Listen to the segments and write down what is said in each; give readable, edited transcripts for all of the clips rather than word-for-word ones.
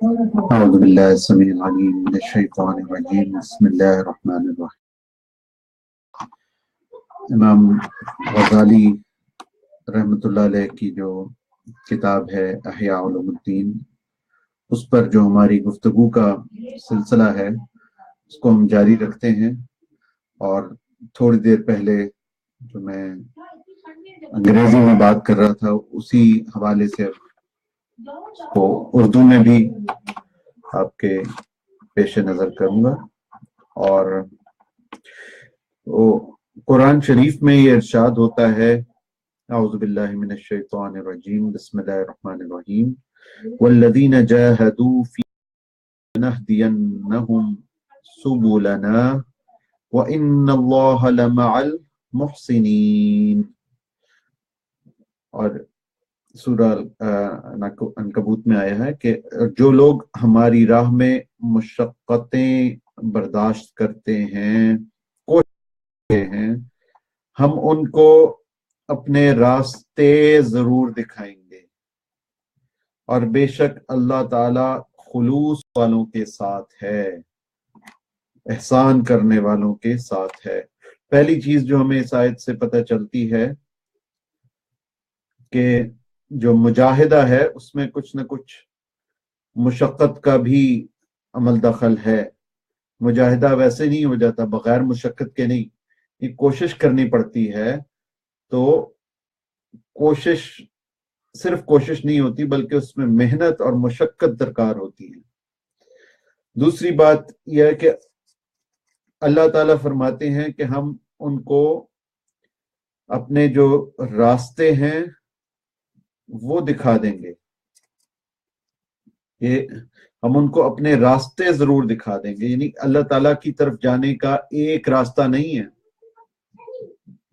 اعوذ باللہ السمیع العلیم من الشیطان الرجیم بسم اللہ الرحمن الرحیم۔ امام غزالی رحمۃ اللہ علیہ کی جو کتاب ہے احیاء علوم الدین، اس پر جو ہماری گفتگو کا سلسلہ ہے اس کو ہم جاری رکھتے ہیں، اور تھوڑی دیر پہلے جو میں انگریزی میں بات کر رہا تھا اسی حوالے سے کو اردو میں بھی آپ کے پیش نظر کروں گا۔ اور وہ قرآن شریف میں یہ ارشاد ہوتا ہے، اعوذ باللہ من الشیطان الرجیم بسم اللہ الرحمن الرحیم، والذین جاہدوا فینا لنہدینہم سبلنا وان اللہ لمع المحسنین۔ اور سورہ عنکبوت میں آیا ہے کہ جو لوگ ہماری راہ میں مشقتیں برداشت کرتے ہیں، کوشش کرتے ہیں، ہم ان کو اپنے راستے ضرور دکھائیں گے، اور بے شک اللہ تعالی خلوص والوں کے ساتھ ہے، احسان کرنے والوں کے ساتھ ہے۔ پہلی چیز جو ہمیں اس آیت سے پتہ چلتی ہے کہ جو مجاہدہ ہے اس میں کچھ نہ کچھ مشقت کا بھی عمل دخل ہے۔ مجاہدہ ویسے نہیں ہو جاتا بغیر مشقت کے، نہیں، یہ کوشش کرنی پڑتی ہے۔ تو کوشش صرف کوشش نہیں ہوتی بلکہ اس میں محنت اور مشقت درکار ہوتی ہے۔ دوسری بات یہ ہے کہ اللہ تعالیٰ فرماتے ہیں کہ ہم ان کو اپنے جو راستے ہیں وہ دکھا دیں گے، کہ ہم ان کو اپنے راستے ضرور دکھا دیں گے، یعنی اللہ تعالیٰ کی طرف جانے کا ایک راستہ نہیں ہے،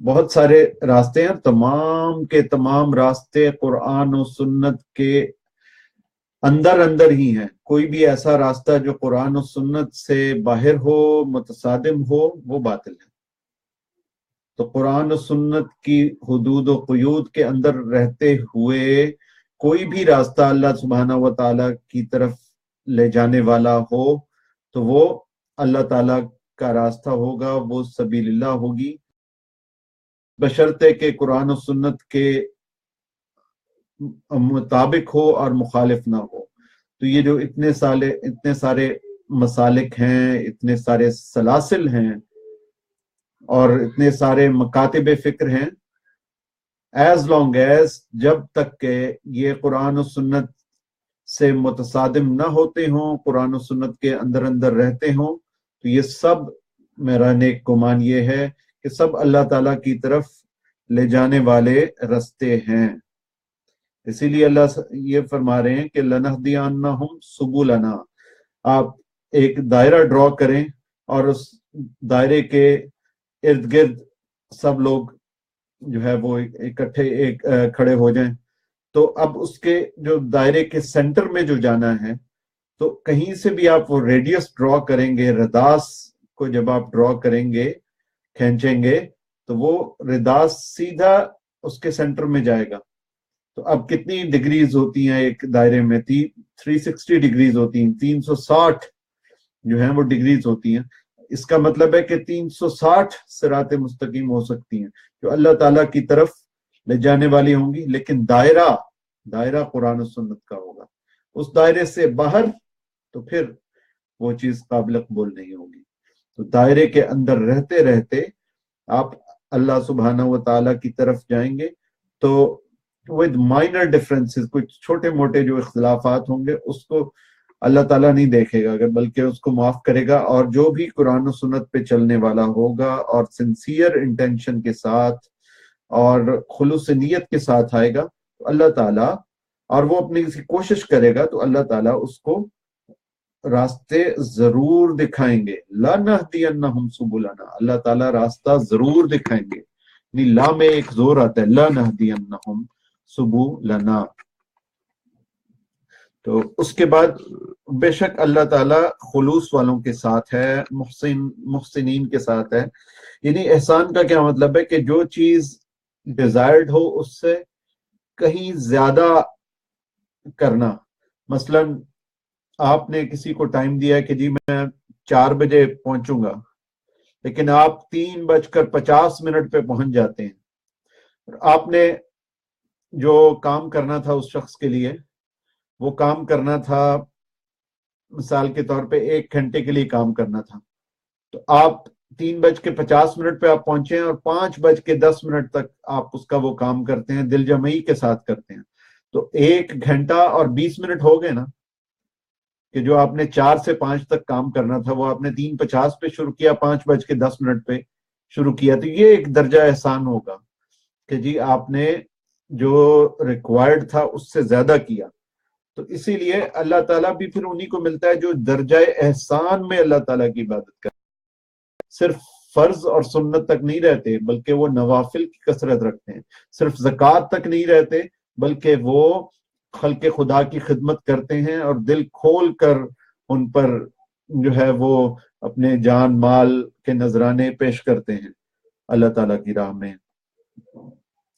بہت سارے راستے ہیں، اور تمام کے تمام راستے قرآن و سنت کے اندر ہی ہیں۔ کوئی بھی ایسا راستہ جو قرآن و سنت سے باہر ہو، متصادم ہو، وہ باطل ہے۔ تو قرآن و سنت کی حدود و قیود کے اندر رہتے ہوئے کوئی بھی راستہ اللہ سبحانہ و تعالیٰ کی طرف لے جانے والا ہو تو وہ اللہ تعالیٰ کا راستہ ہوگا، وہ سبیل اللہ ہوگی، بشرطے کہ قرآن و سنت کے مطابق ہو اور مخالف نہ ہو۔ تو یہ جو اتنے سارے مسالک ہیں، اتنے سارے سلاسل ہیں اور اتنے سارے مکاتب فکر ہیں، ایز لانگ ایز جب تک کہ یہ قرآن و سنت سے متصادم نہ ہوتے ہوں، قرآن و سنت کے اندر رہتے ہوں، تو یہ سب، میرا نیک گمان یہ ہے کہ سب اللہ تعالیٰ کی طرف لے جانے والے رستے ہیں۔ اسی لیے اللہ یہ فرما رہے ہیں کہ لَنَهْدِيَنَّهُمْ سُبُلَنَا۔ آپ ایک دائرہ ڈرا کریں اور اس دائرے کے ارد گرد سب لوگ جو ہے وہ اکٹھے کھڑے ہو جائیں، تو اب اس کے جو دائرے کے سینٹر میں جو جانا ہے، تو کہیں سے بھی آپ وہ ریڈیس ڈرا کریں گے، رداس کو جب آپ ڈرا کریں گے، کھینچیں گے، تو وہ رداس سیدھا اس کے سینٹر میں جائے گا۔ تو اب کتنی ڈگریز ہوتی ہیں ایک دائرے میں؟ 360 ڈگریز ہوتی ہیں، 360 جو ہیں وہ ڈگریز ہوتی ہیں۔ اس کا مطلب ہے کہ 360 صراط مستقیم ہو سکتی ہیں جو اللہ تعالیٰ کی طرف لے جانے والی ہوں گی، لیکن دائرہ قرآن و سنت کا ہوگا۔ اس دائرے سے باہر تو پھر وہ چیز قابل قبول نہیں ہوگی۔ تو دائرے کے اندر رہتے رہتے آپ اللہ سبحانہ و تعالیٰ کی طرف جائیں گے، تو with minor differences، کچھ چھوٹے موٹے جو اختلافات ہوں گے اس کو اللہ تعالیٰ نہیں دیکھے گا، بلکہ اس کو معاف کرے گا، اور جو بھی قرآن و سنت پہ چلنے والا ہوگا اور سنسیئر انٹینشن کے ساتھ اور خلوص نیت کے ساتھ آئے گا تو اللہ تعالیٰ، اور وہ اپنی کوشش کرے گا تو اللہ تعالیٰ اس کو راستے ضرور دکھائیں گے۔ لَنَهْدِيَنَّهُمْ سُبُلَنَا، اللہ تعالیٰ راستہ ضرور دکھائیں گے، یعنی لا میں ایک زور آتا ہے، لَنَهْدِيَنَّهُمْ سُبُلَنَا۔ تو اس کے بعد بے شک اللہ تعالیٰ خلوص والوں کے ساتھ ہے، محسنین کے ساتھ ہے۔ یعنی احسان کا کیا مطلب ہے کہ جو چیز ڈیزائرڈ ہو اس سے کہیں زیادہ کرنا۔ مثلا آپ نے کسی کو ٹائم دیا ہے کہ جی میں 4 بجے پہنچوں گا، لیکن آپ 3:50 پہ پہنچ جاتے ہیں۔ آپ نے جو کام کرنا تھا اس شخص کے لیے، وہ کام کرنا تھا مثال کے طور پہ 1 گھنٹے کے لیے کام کرنا تھا، تو آپ 3:50 پہ آپ پہنچے ہیں اور 5:10 تک آپ اس کا وہ کام کرتے ہیں، دل جمعی کے ساتھ کرتے ہیں، تو 1 گھنٹہ اور 20 منٹ ہو گئے نا، کہ جو آپ نے 4 سے 5 تک کام کرنا تھا وہ آپ نے 3:50 پہ شروع کیا، 5:10 پہ شروع کیا، تو یہ ایک درجہ احسان ہوگا کہ جی آپ نے جو ریکوائرڈ تھا اس سے زیادہ کیا۔ تو اسی لیے اللہ تعالیٰ بھی پھر انہی کو ملتا ہے جو درجہ احسان میں اللہ تعالیٰ کی عبادت کرتے، صرف فرض اور سنت تک نہیں رہتے بلکہ وہ نوافل کی کثرت رکھتے ہیں، صرف زکوٰۃ تک نہیں رہتے بلکہ وہ خلق خدا کی خدمت کرتے ہیں اور دل کھول کر ان پر جو ہے وہ اپنے جان مال کے نذرانے پیش کرتے ہیں اللہ تعالیٰ کی راہ میں۔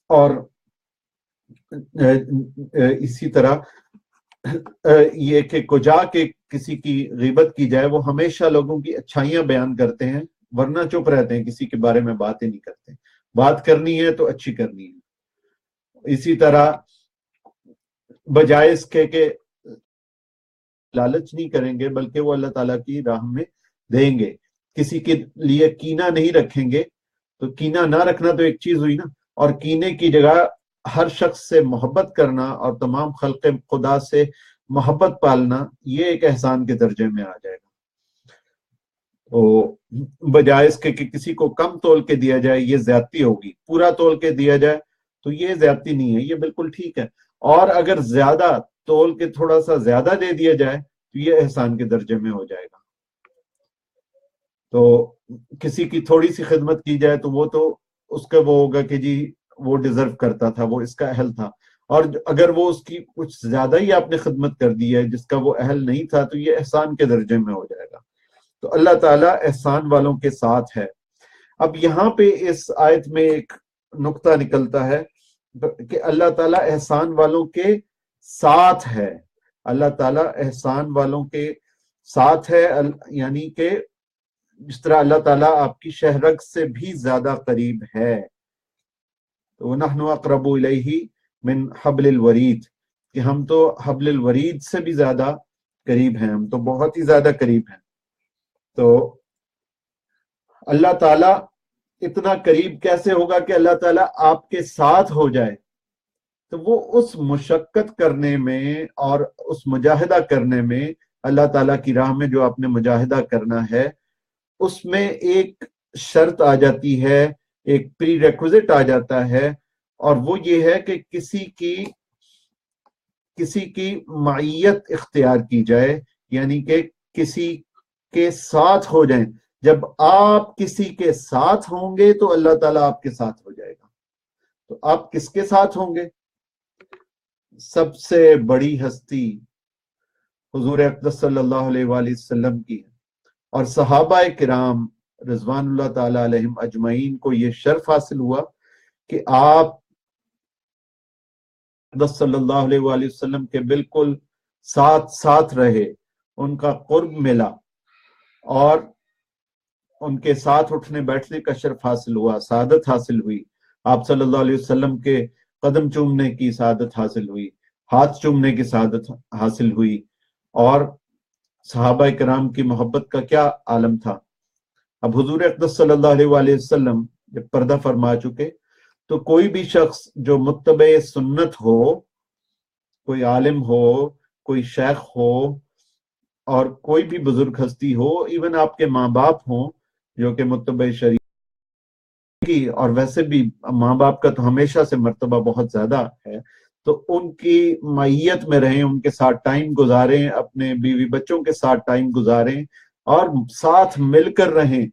اور اسی طرح یہ کہ کجا کے کسی کی غیبت کی جائے، وہ ہمیشہ لوگوں کی اچھائیاں بیان کرتے ہیں، ورنہ چپ رہتے ہیں، کسی کے بارے میں بات ہی نہیں کرتے، بات کرنی ہے تو اچھی کرنی ہے۔ اسی طرح بجائے اس کے کہ لالچ نہیں کریں گے بلکہ وہ اللہ تعالیٰ کی راہ میں دیں گے، کسی کے لیے کینہ نہیں رکھیں گے، تو کینہ نہ رکھنا تو ایک چیز ہوئی نا، اور کینے کی جگہ ہر شخص سے محبت کرنا اور تمام خلق خدا سے محبت پالنا، یہ ایک احسان کے درجے میں آ جائے گا۔ تو بجائے اس کے کہ کسی کو کم تول کے دیا جائے یہ زیادتی ہوگی، پورا تول کے دیا جائے تو یہ زیادتی نہیں ہے، یہ بالکل ٹھیک ہے، اور اگر زیادہ تول کے تھوڑا سا زیادہ دے دیا جائے تو یہ احسان کے درجے میں ہو جائے گا۔ تو کسی کی تھوڑی سی خدمت کی جائے تو وہ تو اس کا وہ ہوگا کہ جی وہ ڈیزرو کرتا تھا، وہ اس کا اہل تھا، اور اگر وہ اس کی کچھ زیادہ ہی آپ نے خدمت کر دی ہے جس کا وہ اہل نہیں تھا تو یہ احسان کے درجے میں ہو جائے گا۔ تو اللہ تعالیٰ احسان والوں کے ساتھ ہے۔ اب یہاں پہ اس آیت میں ایک نقطہ نکلتا ہے کہ اللہ تعالیٰ احسان والوں کے ساتھ ہے، اللہ تعالیٰ احسان والوں کے ساتھ ہے، یعنی کہ جس طرح اللہ تعالیٰ آپ کی شہرگ سے بھی زیادہ قریب ہے، تو وَنَحْنُ أَقْرَبُ إِلَيْهِ مِنْ حَبْلِ الْوَرِيدِ، کہ ہم تو حبل الورید سے بھی زیادہ قریب ہیں، ہم تو بہت ہی زیادہ قریب ہیں۔ تو اللہ تعالیٰ اتنا قریب کیسے ہوگا کہ اللہ تعالیٰ آپ کے ساتھ ہو جائے؟ تو وہ اس مشقت کرنے میں اور اس مجاہدہ کرنے میں، اللہ تعالیٰ کی راہ میں جو آپ نے مجاہدہ کرنا ہے، اس میں ایک شرط آ جاتی ہے، ایک پری ریکوزٹ آ جاتا ہے، اور وہ یہ ہے کہ کسی کی معیت اختیار کی جائے، یعنی کہ کسی کے ساتھ ہو جائیں۔ جب آپ کسی کے ساتھ ہوں گے تو اللہ تعالیٰ آپ کے ساتھ ہو جائے گا۔ تو آپ کس کے ساتھ ہوں گے؟ سب سے بڑی ہستی حضور اقدس صلی اللہ علیہ وآلہ وسلم کی، اور صحابہ کرام رضوان اللہ تعالی علیہم اجمعین کو یہ شرف حاصل ہوا کہ آپ اقدس صلی اللہ علیہ وآلہ وسلم کے بالکل ساتھ رہے، ان کا قرب ملا، اور ان کے ساتھ اٹھنے بیٹھنے کا شرف حاصل ہوا، سعادت حاصل ہوئی، آپ صلی اللہ علیہ وسلم کے قدم چومنے کی سعادت حاصل ہوئی، ہاتھ چومنے کی سعادت حاصل ہوئی، اور صحابہ کرام کی محبت کا کیا عالم تھا۔ اب حضور اقدس صلی اللہ علیہ وآلہ وسلم جب پردہ فرما چکے تو کوئی بھی شخص جو متبع سنت ہو، کوئی عالم ہو، کوئی شیخ ہو، اور کوئی بھی بزرگ ہستی ہو، ایون آپ کے ماں باپ ہوں جو کہ متبع شریعت کی، اور ویسے بھی ماں باپ کا تو ہمیشہ سے مرتبہ بہت زیادہ ہے، تو ان کی معیت میں رہیں، ان کے ساتھ ٹائم گزاریں، اپنے بیوی بچوں کے ساتھ ٹائم گزاریں، اور ساتھ مل کر رہیں۔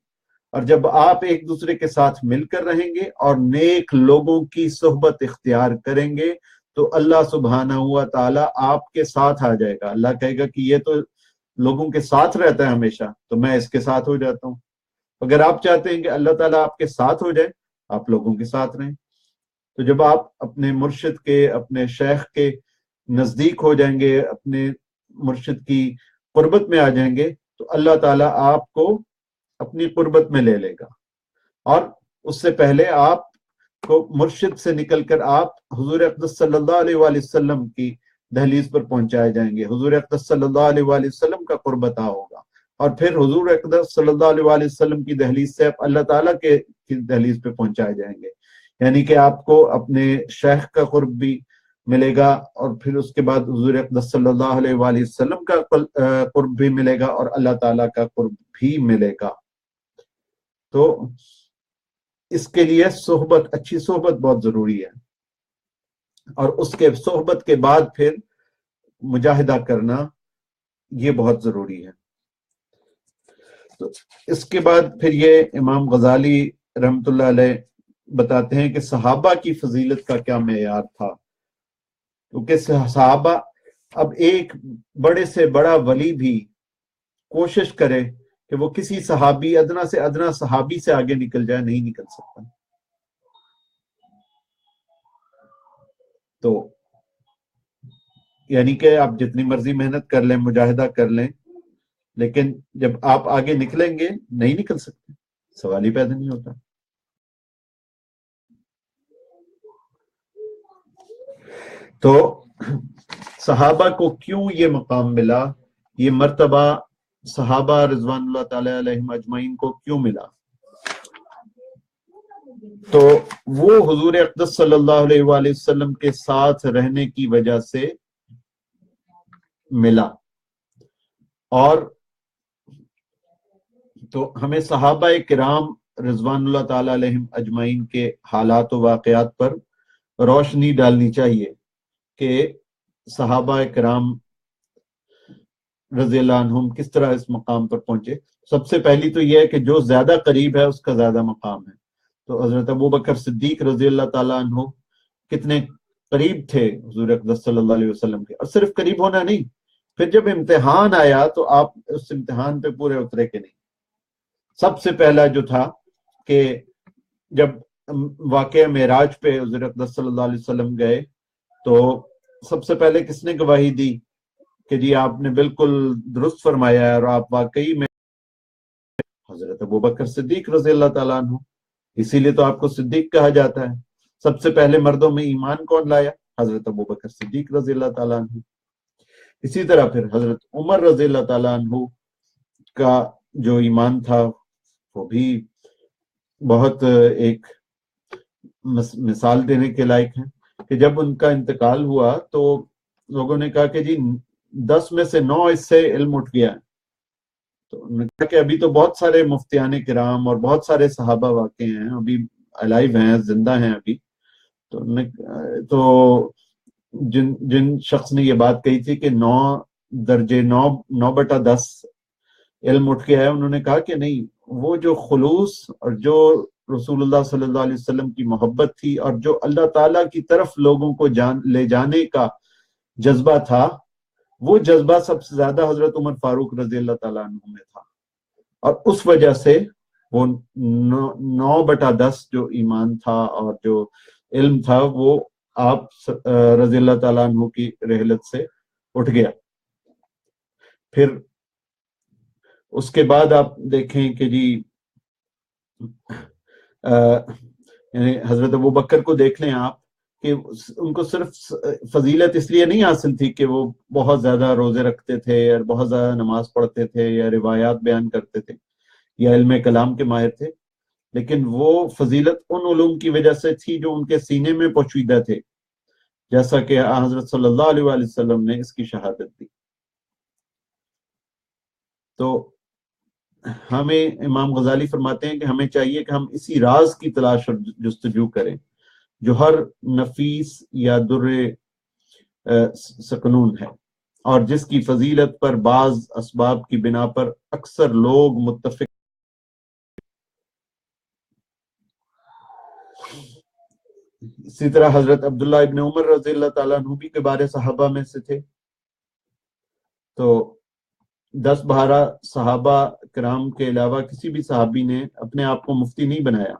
اور جب آپ ایک دوسرے کے ساتھ مل کر رہیں گے اور نیک لوگوں کی صحبت اختیار کریں گے تو اللہ سبحانہ ہوا تعالیٰ آپ کے ساتھ آ جائے گا۔ اللہ کہے گا کہ یہ تو لوگوں کے ساتھ رہتا ہے ہمیشہ، تو میں اس کے ساتھ ہو جاتا ہوں۔ اگر آپ چاہتے ہیں کہ اللہ تعالیٰ آپ کے ساتھ ہو جائے، آپ لوگوں کے ساتھ رہیں۔ تو جب آپ اپنے مرشد کے، اپنے شیخ کے نزدیک ہو جائیں گے، اپنے مرشد کی قربت میں آ جائیں گے تو اللہ تعالیٰ آپ کو اپنی قربت میں لے لے گا، اور اس سے پہلے آپ کو مرشد سے نکل کر آپ حضور اقدس صلی اللہ علیہ وآلہ وسلم کی دہلیز پر پہنچائے جائیں گے، حضور اقدس صلی اللہ علیہ وآلہ وسلم کا قرب عطا ہوگا، اور پھر حضور اقدس صلی اللہ علیہ وآلہ وسلم کی دہلیز سے آپ اللہ تعالیٰ کی دہلیز پہ پہنچائے جائیں گے، یعنی کہ آپ کو اپنے شیخ کا قرب بھی ملے گا، اور پھر اس کے بعد حضور اقدس صلی اللہ علیہ وآلہ وسلم کا قرب بھی ملے گا، اور اللہ تعالیٰ کا قرب بھی ملے گا۔ تو اس کے لیے صحبت، اچھی صحبت بہت ضروری ہے، اور اس کے صحبت کے بعد پھر مجاہدہ کرنا یہ بہت ضروری ہے۔ تو اس کے بعد پھر یہ امام غزالی رحمۃ اللہ علیہ بتاتے ہیں کہ صحابہ کی فضیلت کا کیا معیار تھا، کیونکہ صحابہ، اب ایک بڑے سے بڑا ولی بھی کوشش کرے کہ وہ کسی صحابی، ادنا سے ادنا صحابی سے آگے نکل جائے، نہیں نکل سکتا۔ تو یعنی کہ آپ جتنی مرضی محنت کر لیں، مجاہدہ کر لیں، لیکن جب آپ آگے نکلیں گے نہیں نکل سکتے، سوال ہی پیدا نہیں ہوتا۔ تو صحابہ کو کیوں یہ مقام ملا، یہ مرتبہ صحابہ رضوان اللہ تعالی علیہم اجمعین کو کیوں ملا؟ تو وہ حضور اقدس صلی اللہ علیہ وآلہ وسلم کے ساتھ رہنے کی وجہ سے ملا، اور تو ہمیں صحابہ کرام رضوان اللہ تعالی علیہم اجمعین کے حالات و واقعات پر روشنی ڈالنی چاہیے کہ صحابہ کرام رضی اللہ عنہم کس طرح اس مقام پر پہنچے۔ سب سے پہلی تو یہ ہے کہ جو زیادہ قریب ہے اس کا زیادہ مقام ہے۔ تو حضرت ابوبکر صدیق رضی اللہ تعالیٰ عنہ کتنے قریب تھے حضور اقدس صلی اللہ علیہ وسلم کے، اور صرف قریب ہونا نہیں، پھر جب امتحان آیا تو آپ اس امتحان پہ پورے اترے کہ نہیں۔ سب سے پہلا جو تھا کہ جب واقعہ معراج پہ حضور اقدس صلی اللہ علیہ وسلم گئے تو سب سے پہلے کس نے گواہی دی کہ جی آپ نے بالکل درست فرمایا ہے اور آپ واقعی میں حضرت ابوبکر صدیق رضی اللہ تعالیٰ عنہ، اسی لیے تو آپ کو صدیق کہا جاتا ہے۔ سب سے پہلے مردوں میں ایمان کون لایا؟ حضرت ابوبکر صدیق رضی اللہ تعالیٰ عنہ۔ اسی طرح پھر حضرت عمر رضی اللہ تعالیٰ عنہ کا جو ایمان تھا وہ بھی بہت ایک مثال دینے کے لائق ہے، کہ جب ان کا انتقال ہوا تو لوگوں نے کہا کہ جی 10 میں سے 9 اس سے علم اٹھ گیا ہے۔ تو انہوں نے کہا کہ ابھی تو بہت سارے مفتیان کرام اور بہت سارے صحابہ واقع ہیں، ابھی الائیو ہیں، زندہ ہیں ابھی۔ تو جن شخص نے یہ بات کہی تھی کہ 9/10 علم اٹھ گیا ہے، انہوں نے کہا کہ نہیں، وہ جو خلوص اور جو رسول اللہ صلی اللہ علیہ وسلم کی محبت تھی اور جو اللہ تعالیٰ کی طرف لوگوں کو لے جانے کا جذبہ تھا، وہ جذبہ سب سے زیادہ حضرت عمر فاروق رضی اللہ تعالیٰ عنہ میں تھا، اور اس وجہ سے وہ 9/10 جو ایمان تھا اور جو علم تھا وہ آپ رضی اللہ تعالیٰ عنہ کی رحلت سے اٹھ گیا۔ پھر اس کے بعد آپ دیکھیں کہ جی یعنی حضرت ابوبکر کو دیکھ لیں آپ کہ ان کو صرف فضیلت اس لیے نہیں حاصل تھی کہ وہ بہت زیادہ روزے رکھتے تھے اور بہت زیادہ نماز پڑھتے تھے یا روایات بیان کرتے تھے یا علم کلام کے ماہر تھے، لیکن وہ فضیلت ان علوم کی وجہ سے تھی جو ان کے سینے میں پوشیدہ تھے، جیسا کہ حضرت صلی اللہ علیہ وآلہ وسلم نے اس کی شہادت دی۔ تو ہمیں امام غزالی فرماتے ہیں کہ ہمیں چاہیے کہ ہم اسی راز کی تلاش اور جستجو کریں جو ہر نفیس یا در سکنون ہے، اور جس کی فضیلت پر بعض اسباب کی بنا پر اکثر لوگ متفق۔ اسی طرح حضرت عبداللہ ابن عمر رضی اللہ تعالیٰ عنہ بھی کبار صحابہ میں سے تھے۔ تو 10-12 صحابہ کرام کے علاوہ کسی بھی صحابی نے اپنے آپ کو مفتی نہیں بنایا،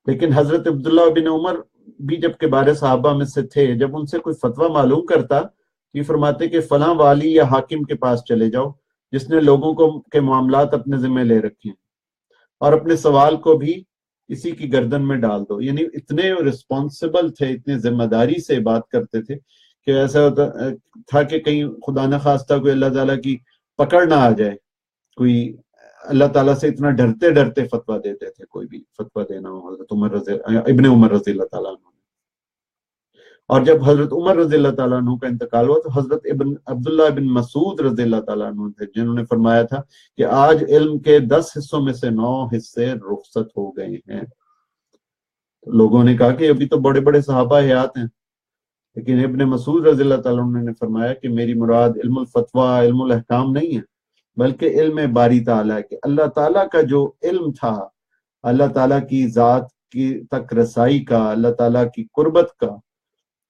لیکن حضرت عبداللہ بن عمر بھی جب کبار صحابہ میں سے تھے، جب ان سے کوئی فتویٰ معلوم کرتا یہ فرماتے کہ فلاں والی یا حاکم کے پاس چلے جاؤ جس نے لوگوں کو کے معاملات اپنے ذمہ لے رکھے ہیں، اور اپنے سوال کو بھی اسی کی گردن میں ڈال دو. یعنی اتنے رسپانسبل تھے، اتنے ذمہ داری سے بات کرتے تھے کہ ایسا ہوتا تھا کہ کہیں خدا نہ خواستہ کوئی اللہ تعالیٰ کی پکڑ نہ آ جائے، کوئی اللہ تعالیٰ سے اتنا ڈرتے ڈرتے فتویٰ دیتے تھے، کوئی بھی فتویٰ دینا ہو. حضرت ابن عمر رضی اللہ تعالیٰ عنہ. اور جب حضرت عمر رضی اللہ تعالیٰ عنہ کا انتقال ہوا تو حضرت عبداللہ ابن مسعود رضی اللہ تعالیٰ عنہ تھے جنہوں نے فرمایا تھا کہ آج علم کے 10 حصوں میں سے 9 حصے رخصت ہو گئے ہیں. لوگوں نے کہا کہ ابھی تو بڑے بڑے صحابہ حیات ہیں، لیکن ابن مسعود رضی اللہ تعالیٰ عنہ نے فرمایا کہ میری مراد علم الفتویٰ، علم الاحکام نہیں ہے، بلکہ علم باری تعالیٰ کہ اللہ تعالیٰ کا جو علم تھا، اللہ تعالیٰ کی ذات کی تک رسائی کا، اللہ تعالیٰ کی قربت کا.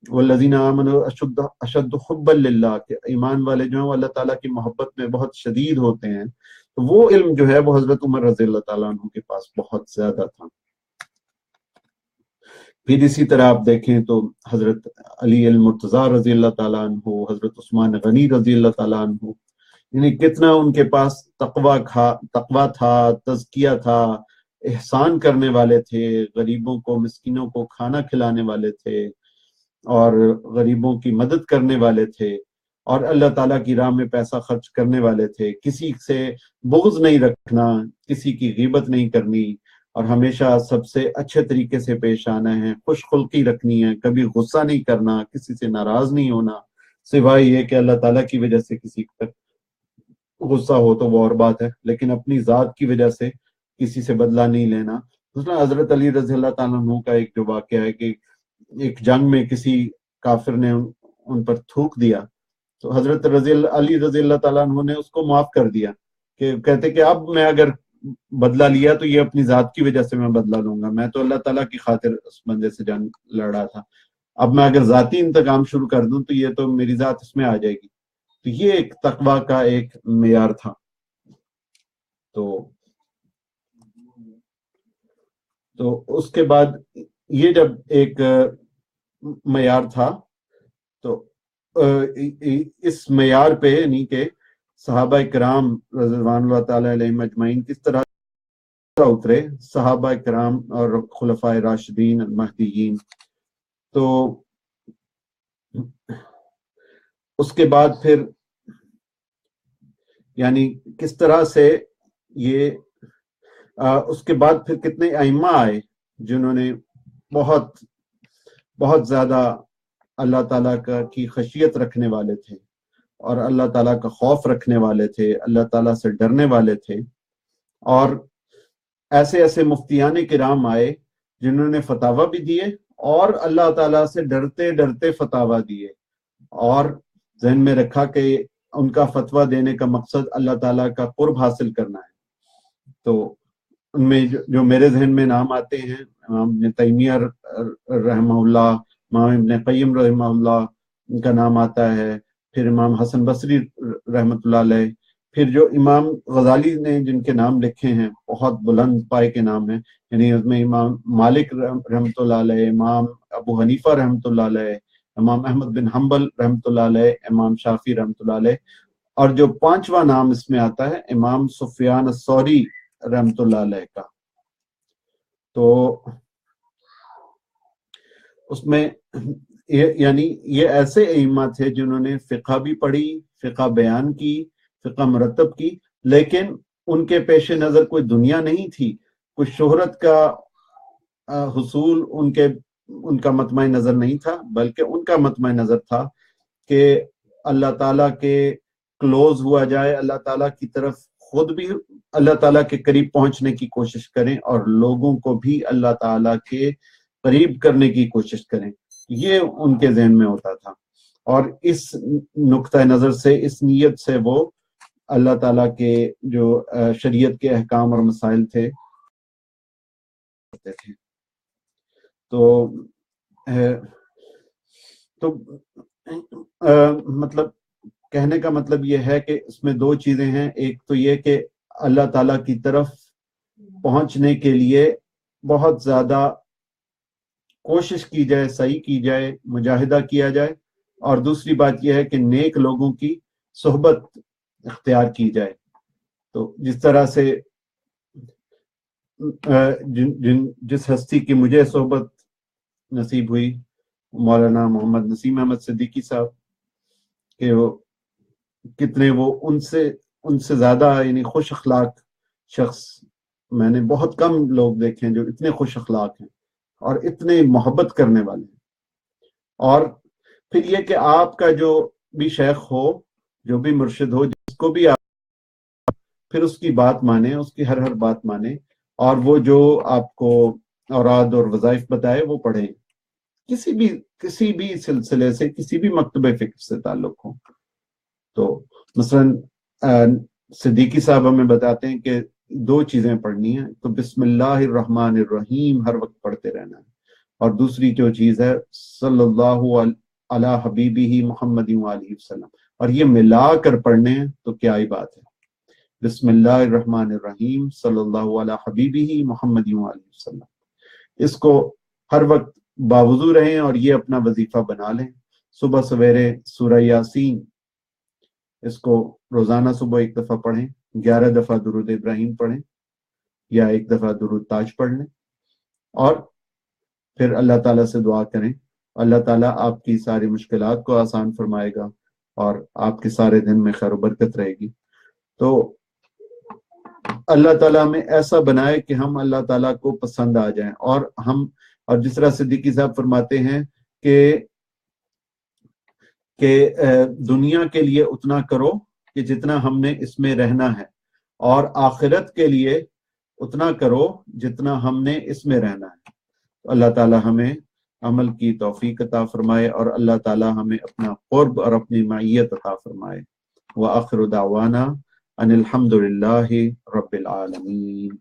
والذین آمنوا اشد حبا للہ کہ ایمان والے جو ہیں وہ اللہ تعالیٰ کی محبت میں بہت شدید ہوتے ہیں. تو وہ علم جو ہے وہ حضرت عمر رضی اللہ تعالیٰ عنہ کے پاس بہت زیادہ تھا. پھر اسی طرح آپ دیکھیں تو حضرت علی المرتضیٰ رضی اللہ تعالیٰ عنہ، حضرت عثمان غنی رضی اللہ تعالیٰ عنہ، یعنی کتنا ان کے پاس تقویٰ تھا، تزکیہ تھا، احسان کرنے والے تھے، غریبوں کو مسکینوں کو کھانا کھلانے والے تھے اور غریبوں کی مدد کرنے والے تھے، اور اللہ تعالیٰ کی راہ میں پیسہ خرچ کرنے والے تھے. کسی سے بغض نہیں رکھنا، کسی کی غیبت نہیں کرنی، اور ہمیشہ سب سے اچھے طریقے سے پیش آنا ہے، خوش خلقی رکھنی ہے، کبھی غصہ نہیں کرنا، کسی سے ناراض نہیں ہونا، سوائے یہ کہ اللہ تعالیٰ کی وجہ سے کسی پر غصہ ہو تو وہ اور بات ہے، لیکن اپنی ذات کی وجہ سے کسی سے بدلہ نہیں لینا. حضرت علی رضی اللہ تعالیٰ عنہ کا ایک جو واقعہ ہے کہ ایک جنگ میں کسی کافر نے ان پر تھوک دیا تو حضرت علی رضی اللہ تعالیٰ عنہ نے اس کو معاف کر دیا، کہ کہتے کہ اب میں اگر بدلہ لیا تو یہ اپنی ذات کی وجہ سے میں بدلہ لوں گا، میں تو اللہ تعالیٰ کی خاطر اس بندے سے جنگ لڑا تھا، اب میں اگر ذاتی انتقام شروع کر دوں تو یہ تو میری ذات اس میں آ جائے گی. تو یہ ایک تقویٰ کا ایک معیار تھا. تو اس کے بعد یہ جب ایک معیار تھا تو اس معیار پہ یعنی کہ صحابہ کرام رضوان اللہ تعالی علیہم اجمعین کس طرح اترے، صحابہ کرام اور خلفائے راشدین المہدیین. تو اس کے بعد پھر یعنی کس طرح سے یہ اس کے بعد پھر کتنے ائمہ آئے جنہوں نے بہت بہت زیادہ اللہ تعالیٰ کی خشیت رکھنے والے تھے اور اللہ تعالیٰ کا خوف رکھنے والے تھے، اللہ تعالیٰ سے ڈرنے والے تھے. اور ایسے ایسے مفتیان کرام آئے جنہوں نے فتاوی بھی دیے اور اللہ تعالیٰ سے ڈرتے ڈرتے فتاوی دیے، اور ذہن میں رکھا کہ ان کا فتویٰ دینے کا مقصد اللہ تعالیٰ کا قرب حاصل کرنا ہے. تو ان میں جو میرے ذہن میں نام آتے ہیں، امام ابن تیمیہ رحمہ اللہ، امام ابن قیم رحمہ اللہ ان کا نام آتا ہے، پھر امام حسن بصری رحمۃ اللہ علیہ، پھر جو امام غزالی نے جن کے نام لکھے ہیں بہت بلند پائے کے نام ہیں، یعنی اس میں امام مالک رحمۃ اللہ علیہ، امام ابو حنیفہ رحمۃ اللہ علیہ، امام احمد بن حنبل رحمۃ اللہ علیہ، امام شافعی رحمۃ اللہ علیہ، اور جو 5واں نام اس میں آتا ہے امام سفیان الثوری رحمۃ اللہ علیہ کا. تو اس میں یعنی یہ ایسے ائمہ تھے جنہوں نے فقہ بھی پڑھی، فقہ بیان کی، فقہ مرتب کی، لیکن ان کے پیش نظر کوئی دنیا نہیں تھی، کوئی شہرت کا حصول ان کا مطمع نظر نہیں تھا، بلکہ ان کا مطمع نظر تھا کہ اللہ تعالیٰ کے کلوز ہوا جائے، اللہ تعالیٰ کی طرف خود بھی اللہ تعالیٰ کے قریب پہنچنے کی کوشش کریں اور لوگوں کو بھی اللہ تعالیٰ کے قریب کرنے کی کوشش کریں. یہ ان کے ذہن میں ہوتا تھا، اور اس نقطہ نظر سے، اس نیت سے وہ اللہ تعالیٰ کے جو شریعت کے احکام اور مسائل تھے. تو مطلب کہنے کا مطلب یہ ہے کہ اس میں 2 چیزیں ہیں. ایک تو یہ کہ اللہ تعالیٰ کی طرف پہنچنے کے لیے بہت زیادہ کوشش کی جائے، سعی کی جائے، مجاہدہ کیا جائے، اور دوسری بات یہ ہے کہ نیک لوگوں کی صحبت اختیار کی جائے. تو جس طرح سے جس ہستی کی مجھے صحبت نصیب ہوئی، مولانا محمد نسیم احمد صدیقی صاحب، کہ وہ کتنے وہ ان سے زیادہ یعنی خوش اخلاق شخص میں نے بہت کم لوگ دیکھے ہیں جو اتنے خوش اخلاق ہیں اور اتنے محبت کرنے والے ہیں. اور پھر یہ کہ آپ کا جو بھی شیخ ہو، جو بھی مرشد ہو، جس کو بھی آپ پھر اس کی بات مانیں، اس کی ہر بات مانیں، اور وہ جو آپ کو اوراد اور وظائف بتائے وہ پڑھیں، کسی بھی سلسلے سے، کسی بھی مکتبہ فکر سے تعلق ہو. تو مثلا صدیقی صاحب ہمیں بتاتے ہیں کہ 2 چیزیں پڑھنی ہیں، تو بسم اللہ الرحمن الرحیم ہر وقت پڑھتے رہنا ہے، اور دوسری جو چیز ہے صلی اللہ علی حبیبہ محمد وآلہ وسلم، اور یہ ملا کر پڑھنے ہیں تو کیا ہی بات ہے. بسم اللہ الرحمن الرحیم صلی اللہ علی حبیبہ محمد وآلہ وسلم، اس کو ہر وقت باوضو رہیں اور یہ اپنا وظیفہ بنا لیں. صبح سویرے سورہ یاسین اس کو روزانہ صبح 1 دفعہ پڑھیں، 11 دفعہ درود ابراہیم پڑھیں، یا 1 دفعہ درود تاج پڑھ لیں، اور پھر اللہ تعالیٰ سے دعا کریں. اللہ تعالیٰ آپ کی ساری مشکلات کو آسان فرمائے گا اور آپ کے سارے دن میں خیر و برکت رہے گی. تو اللہ تعالیٰ ہمیں ایسا بنائے کہ ہم اللہ تعالیٰ کو پسند آ جائیں، اور جس طرح صدیقی صاحب فرماتے ہیں کہ دنیا کے لیے اتنا کرو کہ جتنا ہم نے اس میں رہنا ہے، اور آخرت کے لیے اتنا کرو جتنا ہم نے اس میں رہنا ہے. تو اللہ تعالیٰ ہمیں عمل کی توفیق عطا فرمائے، اور اللہ تعالیٰ ہمیں اپنا قرب اور اپنی معیت عطا فرمائے. وآخر دعوانا ان الحمد للہ رب العالمین.